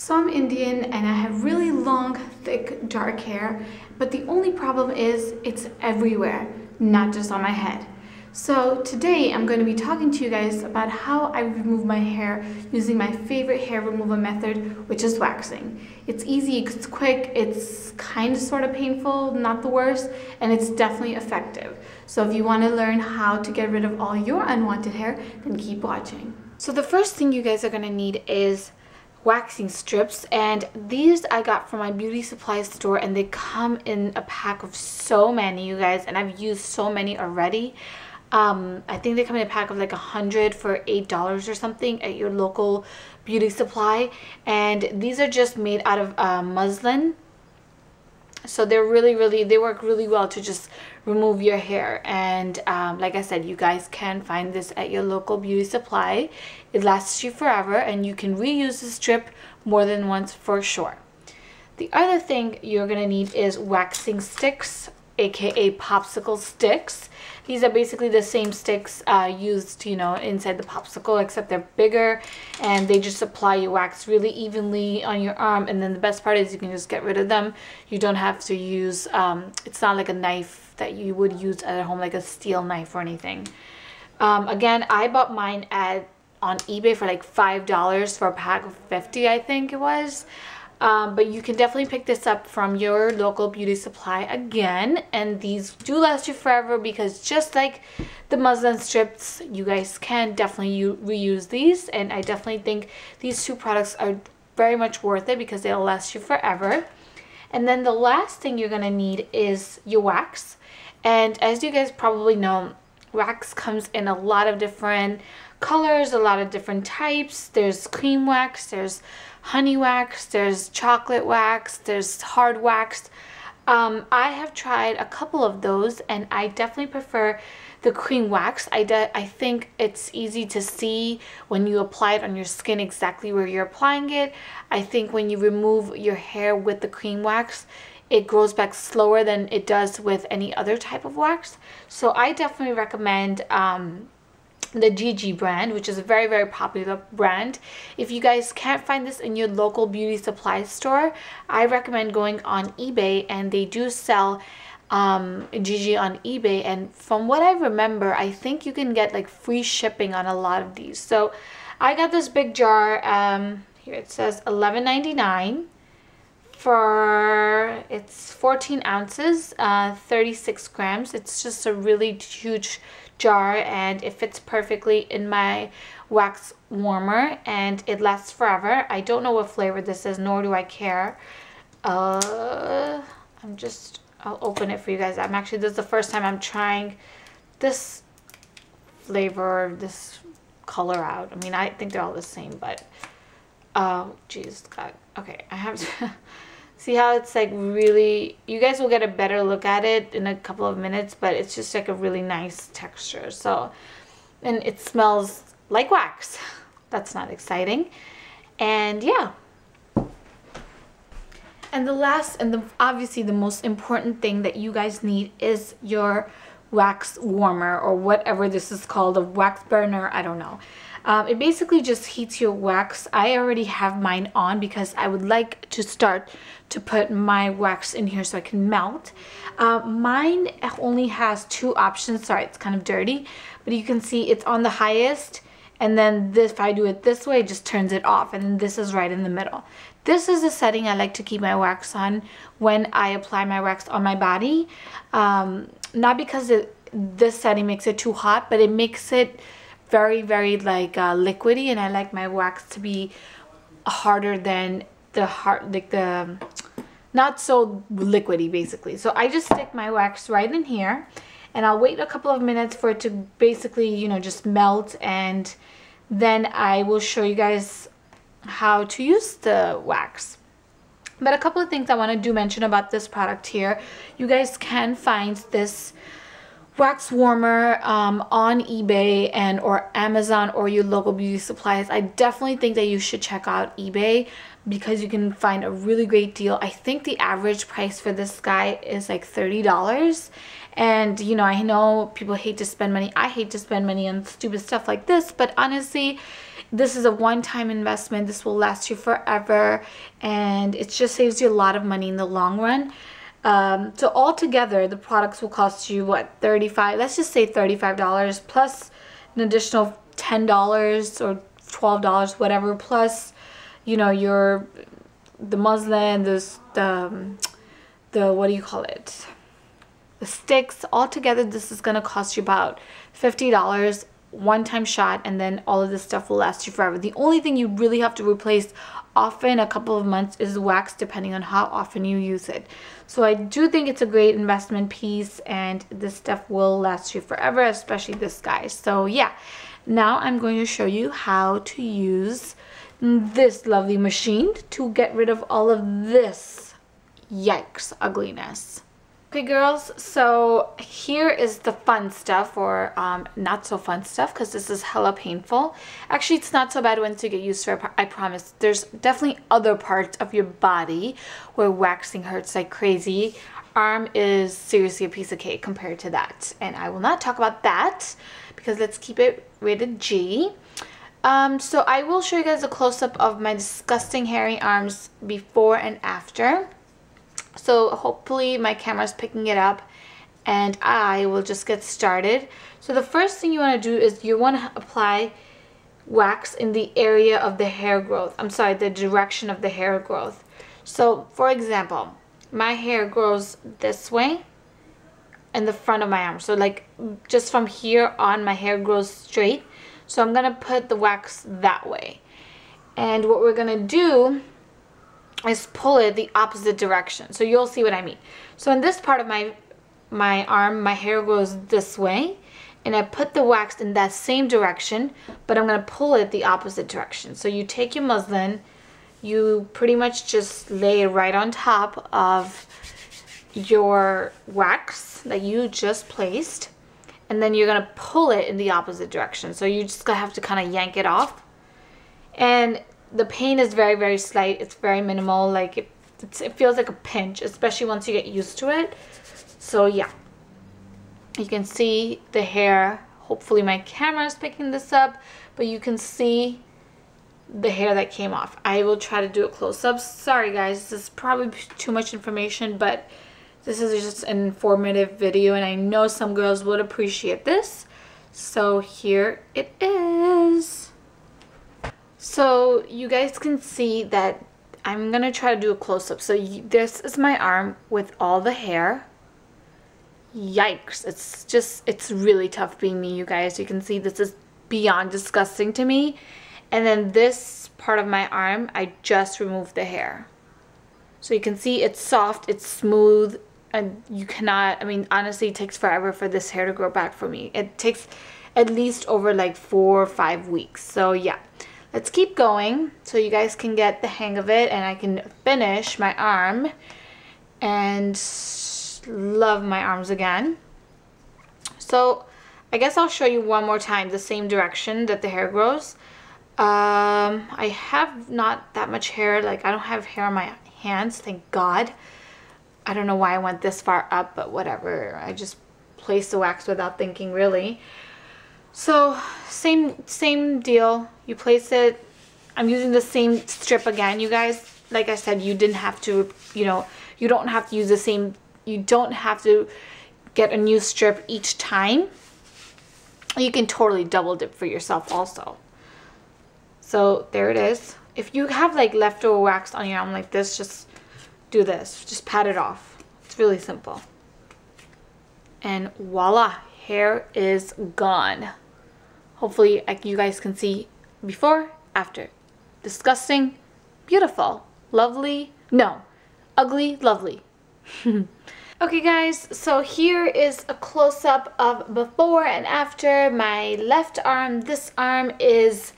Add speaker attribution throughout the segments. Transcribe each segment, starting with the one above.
Speaker 1: So I'm Indian and I have really long, thick, dark hair, but the only problem is it's everywhere, not just on my head. So today I'm going to be talking to you guys about how I remove my hair using my favorite hair removal method, which is waxing. It's easy, it's quick, it's kind of sort of painful, not the worst, and it's definitely effective. So if you want to learn how to get rid of all your unwanted hair, then keep watching. So the first thing you guys are going to need is waxing strips, and these I got from my beauty supply store, and they come in a pack of so many, you guys, and I've used so many already. I think they come in a pack of like 100 for $8 or something at your local beauty supply, and these are just made out of muslin. So they're they work really well to just remove your hair. And like I said, you guys can find this at your local beauty supply. It lasts you forever, and you can reuse the strip more than once for sure. The other thing you're gonna need is waxing sticks, aka popsicle sticks. These are basically the same sticks used, you know, inside the popsicle, except they're bigger, and they just apply your wax really evenly on your arm. And then the best part is you can just get rid of them. You don't have to use it's not like a knife that you would use at home, like a steel knife or anything. Again, I bought mine on eBay for like $5 for a pack of 50, I think it was. But you can definitely pick this up from your local beauty supply again, and these do last you forever because just like the muslin strips, you guys can definitely reuse these, and I definitely think these two products are very much worth it because they'll last you forever. And then the last thing you're gonna need is your wax, and as you guys probably know, wax comes in a lot of different colors, a lot of different types. There's cream wax, there's honey wax, there's chocolate wax, there's hard wax. I have tried a couple of those, and I definitely prefer the cream wax. I think it's easy to see when you apply it on your skin exactly where you're applying it. I think when you remove your hair with the cream wax, it grows back slower than it does with any other type of wax. So I definitely recommend the GiGi brand, which is a very, very popular brand. If you guys can't find this in your local beauty supply store, I recommend going on eBay, and they do sell GiGi on eBay, and from what I remember, I think you can get like free shipping on a lot of these. So I got this big jar, here it says $11.99 for, it's 14 ounces, 36 grams. It's just a really huge jar, and it fits perfectly in my wax warmer, and it lasts forever. I don't know what flavor this is, nor do I care. I'll open it for you guys. This is the first time I'm trying this flavor, this color out. I mean, I think they're all the same, but oh geez, God. Okay, I have to see how it's like really, you guys will get a better look at it in a couple of minutes, but it's just like a really nice texture. So, and it smells like wax. That's not exciting. And yeah. And the last and obviously the most important thing that you guys need is your wax warmer, or whatever this is called, a wax burner, I don't know. It basically just heats your wax. I already have mine on because I would like to start to put my wax in here so I can melt. Mine only has two options. Sorry, it's kind of dirty, but you can see it's on the highest, and then this, if I do it this way, it just turns it off, and then this is right in the middle. This is the setting I like to keep my wax on when I apply my wax on my body. Not because this setting makes it too hot, but it makes it very, very like liquidy, and I like my wax to be harder than the not so liquidy, basically. So I just stick my wax right in here, and I'll wait a couple of minutes for it to basically, you know, just melt, and then I will show you guys how to use the wax. But a couple of things I want to mention about this product here. You guys can find this wax warmer on eBay and or Amazon or your local beauty supplies. I definitely think that you should check out eBay because you can find a really great deal. I think the average price for this guy is like $30, and you know, I know people hate to spend money. I hate to spend money on stupid stuff like this, but honestly, This is a one-time investment. This will last you forever, and it just saves you a lot of money in the long run. So altogether, the products will cost you what, let's just say $35 plus an additional $10 or $12, whatever, plus, you know, the muslin, the what do you call it, the sticks. Altogether, this is gonna cost you about $50, one-time shot, and then all of this stuff will last you forever. The only thing you really have to replace often, a couple of months, is wax, depending on how often you use it. So I do think it's a great investment piece, and this stuff will last you forever, especially this guy. So yeah, now I'm going to show you how to use this lovely machine to get rid of all of this yikes ugliness. Okay girls, so here is the fun stuff, or not so fun stuff, because this is hella painful. Actually, it's not so bad once you get used to it, I promise. There's definitely other parts of your body where waxing hurts like crazy. Arm is seriously a piece of cake compared to that, and I will not talk about that because let's keep it rated G. So I will show you guys a close-up of my disgusting hairy arms before and after. So hopefully my camera's picking it up, and I will just get started. So the first thing you want to do is you want to apply wax in the area of the hair growth. I'm sorry, the direction of the hair growth. So for example, my hair grows this way in the front of my arm. So like just from here on, my hair grows straight. So I'm gonna put the wax that way. And what we're gonna do is pull it the opposite direction. So you'll see what I mean. So in this part of my arm, my hair goes this way, and I put the wax in that same direction, but I'm gonna pull it the opposite direction. So you take your muslin, you pretty much just lay it right on top of your wax that you just placed, and then you're gonna pull it in the opposite direction. So you just gonna have to kind of yank it off, and the pain is very, very slight. It's very minimal. Like it feels like a pinch, especially once you get used to it. So yeah, you can see the hair. Hopefully my camera is picking this up, but you can see the hair that came off. I will try to do a close-up. Sorry guys, this is probably too much information, but this is just an informative video, and I know some girls would appreciate this. So here it is. So you guys can see that I'm gonna try to do a close-up. So this is my arm with all the hair. Yikes, it's really tough being me, you guys. You can see this is beyond disgusting to me. And then this part of my arm, I just removed the hair. So you can see it's soft, it's smooth, and you cannot, I mean, honestly, it takes forever for this hair to grow back for me. It takes at least over like 4 or 5 weeks. So yeah. Let's keep going so you guys can get the hang of it, and I can finish my arm and love my arms again. So I guess I'll show you one more time the same direction that the hair grows. I have not that much hair. Like I don't have hair on my hands, thank God. I don't know why I went this far up, but whatever. I just placed the wax without thinking, really. So same deal. You place it. I'm using the same strip again, you guys. Like I said, you didn't have to, you know, you don't have to use the same, you don't have to get a new strip each time. You can totally double dip for yourself also. So there it is. If you have like leftover wax on your arm like this, just do this. Just pat it off. It's really simple. And voila, hair is gone. Hopefully you guys can see before, after. Disgusting, beautiful, lovely, no, ugly, lovely. Okay guys, so here is a close-up of before and after. My left arm, this arm is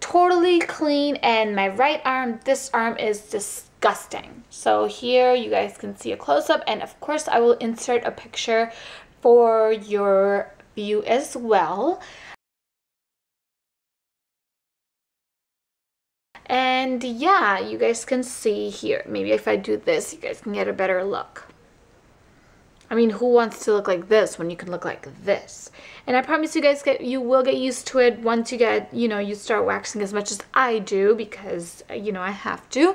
Speaker 1: totally clean, and my right arm, this arm is disgusting. So here you guys can see a close-up, and of course I will insert a picture for your view as well. And yeah, you guys can see here, maybe if I do this, you guys can get a better look. I mean, who wants to look like this when you can look like this? And I promise you guys, you will get used to it once you get, you start waxing as much as I do, because, I have to.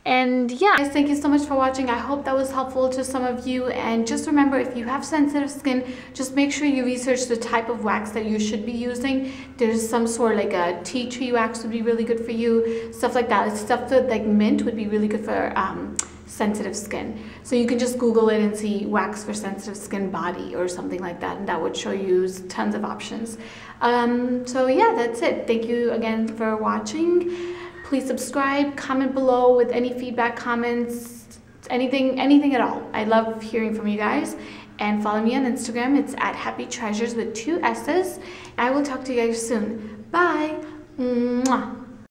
Speaker 1: And yeah, guys, thank you so much for watching. I hope that was helpful to some of you. And just remember, if you have sensitive skin, just make sure you research the type of wax that you should be using. There's some sort, like a tea tree wax would be really good for you, stuff like that. Stuff that, like mint, would be really good for sensitive skin. So you can just Google it and see wax for sensitive skin body or something like that, and that would show you tons of options. So yeah, that's it. Thank you again for watching. Please subscribe, comment below with any feedback, comments, anything at all. I love hearing from you guys. And follow me on Instagram. It's at Happy Treasures with 2 S's. I will talk to you guys soon. Bye. Mwah.